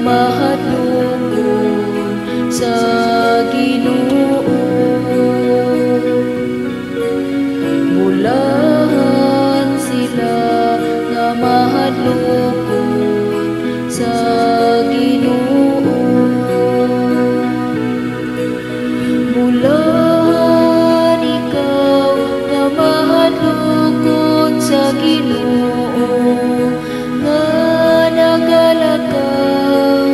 mahadlokon sa Ginoo. Bulahan sila nga mahadlokon sa Ginoo. Bulahan ikaw nga mahadlokon sa Ginoo, nga nagalakaw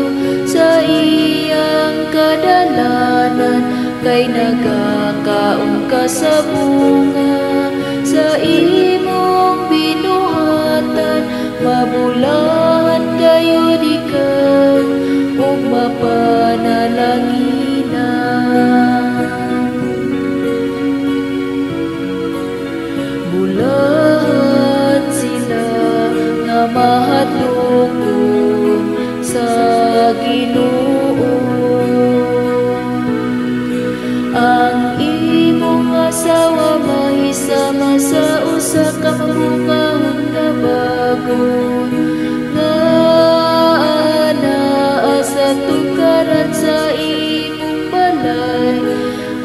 sa iyang kadalanan, kay nagakaon ka sa bunga sa imong binuhatan. Mabulahan kayo ikaw ug mapanalanginan. Bulahan sila nga mahadlokon sa Ginoo. Ang imong asawa mahisama sa usa ka mabungahon nga bagon, nga anaa sa tukaran sa imong balay.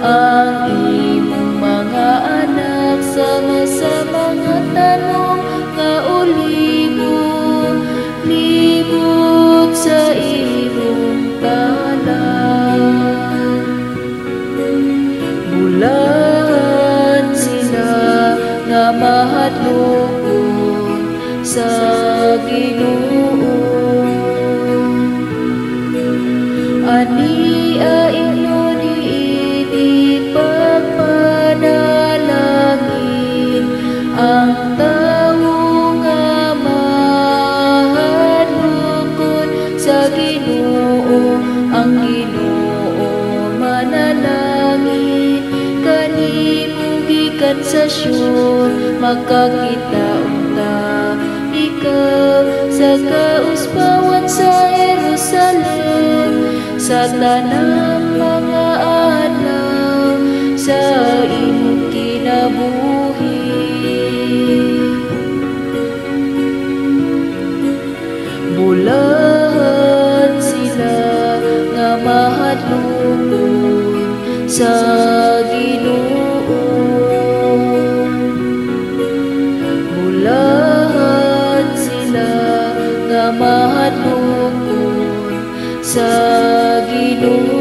Ang imong mga anak sama sa mga tanong nga ulibo, libot sa imong talan. Bulahan sila nga mahadlokon sa Ginoo. Ania inyo niini pagpanalangin, ang tawo nga mahadlokon sa Ginoo. Ang Ginoo manalangin kanimo gikan sa Sion, makakita unta ikaw sa kauspawan sa Jerusalem, sa tanang mga adlaw sa imong kinabuhi. Bulahan sila nga mahadlokon sa Ginoo. Bulahan sila nga mahadlokon sa Ginoo.